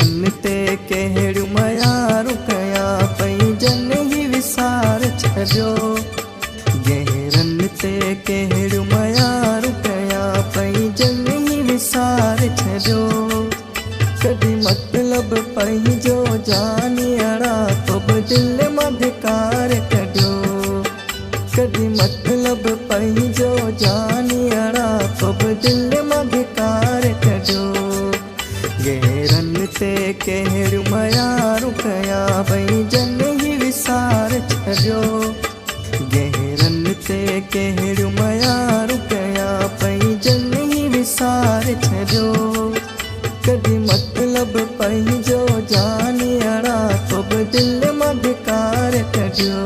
गहरन ते कहिड़ियूं मयारूं कया पई जन ही विसार छॾियो। गहरन ते कहिड़ियूं मयारूं कया पई जन ही विसार छॾियो। कॾहिं मतलब पंहिंजो जानियड़ा तो बि दिलि मां धिकार कढियो। कॾहिं मतलब पंहिंजो जानियड़ा तो बि दिलि मां धिकार कढियो। गहरन ते कहिड़ियूं मयारूं कया भई जन ही विसार छॾियो। गहरन ते कहिड़ियूं मयारूं कया पई जन ही विसार छॾियो। कॾहिं मतलब पंहिंजो जानियड़ा तो बि दिलि मां धिकार कढियो।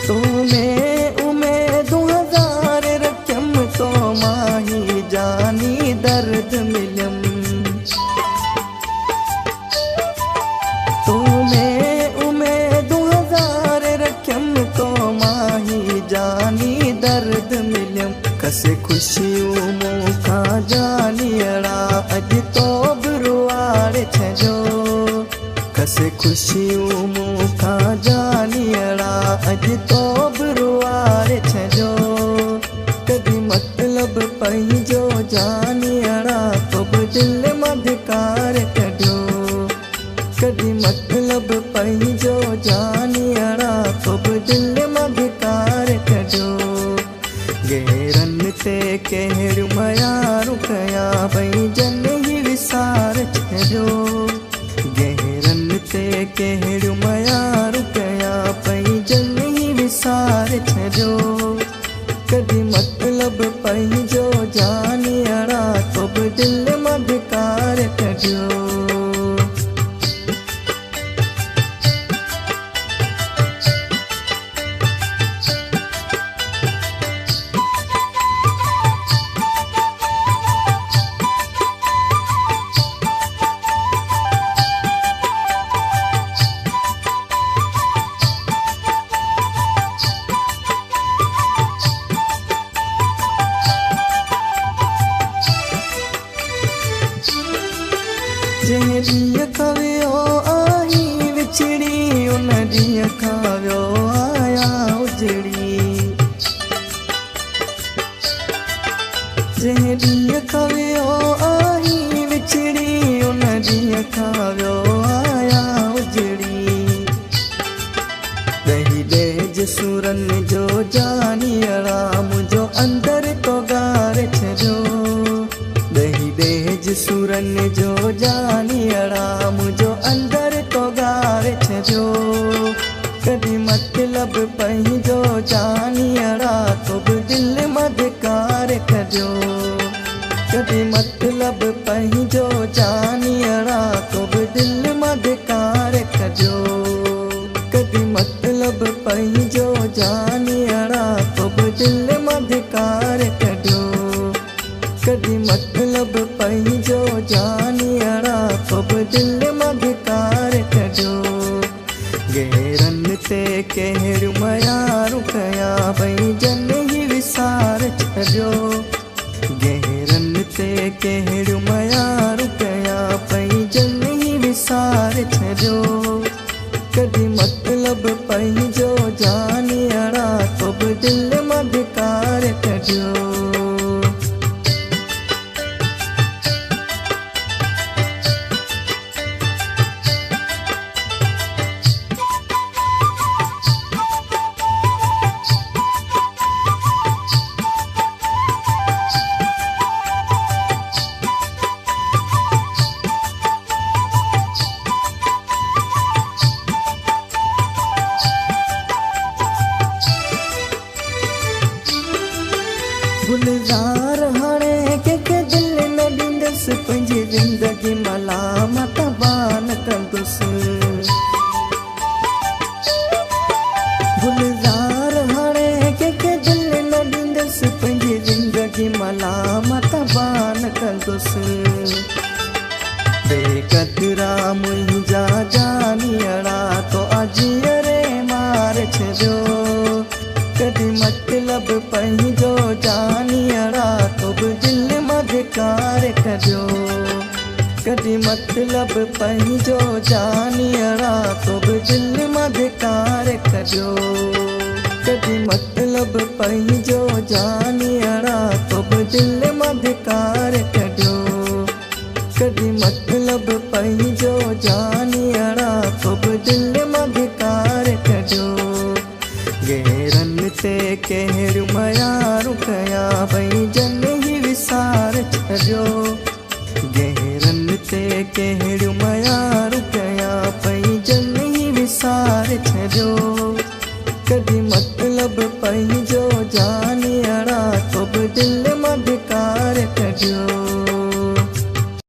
तूने उमेदूं हज़ार रखियम तो माही जानी दर्द मिलयम। तूने उमेदूं हज़ार रखियम तो माही जानी दर्द मिलयम। कसे खुशियूं मूंखां जानियड़ा अॼु तो बि रुआड़े छॾियो। कसे खुशियूं मूंखां जानियड़ा अॼु तो बि रुआड़े छॾियो। कॾहिं मतलब पंहिंजो जानियड़ा तो बि दिलि मां धिकार कढियो। कॾहिं मतलब पंहिंजो जानियड़ा तो बि दिलि मां धिकार कढियो। गहरन ते कहिड़ियूं मयारूं कया भई जन ही विसार छॾियो। गहरन ते कहिड़ियूं मयारूं कया पई जन ही विसार छॾियो। कॾहिं मतलब पंहिंजो जानियड़ा तो बि दिलि मां धिकार कढियो। जंहिं ॾींहुं खां वियो आई विछड़ी उन ॾींहुं खां वियो आया उजड़ी। जंहिं ॾींहुं खां वियो आई विछड़ी उन ॾींहुं खां वियो आया उजड़ी। ॾही ॾेज सुरन जो जानियड़ा मुंहिंजो अंदर तो गारे छॾियो। ॾही ॾेज सुरन जो जानियड़ा मुंहिंजो अंदर तो गारे छॾियो। कॾहिं मतलब पंहिंजो जानियड़ा तो बि दिलि मां धिकार कढियो। कॾहिं मतलब पंहिंजो जानियड़ा तो बि दिलि मां धिकार कढियो। कॾहिं मतलब पंहिंजो जानियड़ा तो बि दिलि मां धिकार कढियो। कॾहिं मतलब पंहिंजो जानियड़ा तो बि दिलि मां धिकार कढियो। गहरन ते कहिड़ियूं मयारूं कया भई जन ही विसार छॾियो। गहरन ते कहिड़ियूं मयारूं कया पई जन ही विसार छॾियो। कॾहिं मतलब पंहिंजो जानियड़ा तो बि दिलि मां धिकार कढियो। कंदुसि गुलज़ार हाणे कंहिंखे दिलि न ॾींदसि पंहिंजी ज़िंदगी मलामत बान कंदुसि बेक़दरा मुंहिंजा जानियड़ा तो अजीअरे मार छॾियो कॾहिं मतलब पंहिंजो जानियड़ा तो बि दिलि मां धिकार कढियो कॾहिं मतलब पंहिंजो जानियड़ा तो बि दिलि मां धिकार कढियो कॾहिं मतलब पंहिंजो जानियड़ा तो बि दिलि मां धिकार कढियो कॾहिं मतलब पंहिंजो जानियड़ा तो बि दिलि मां धिकार कढियो गैरनि ते कहिड़ियूं मयारूं कया भई जन ई विसार छॾियो गैरनि ते कहिड़ियूं मयारूं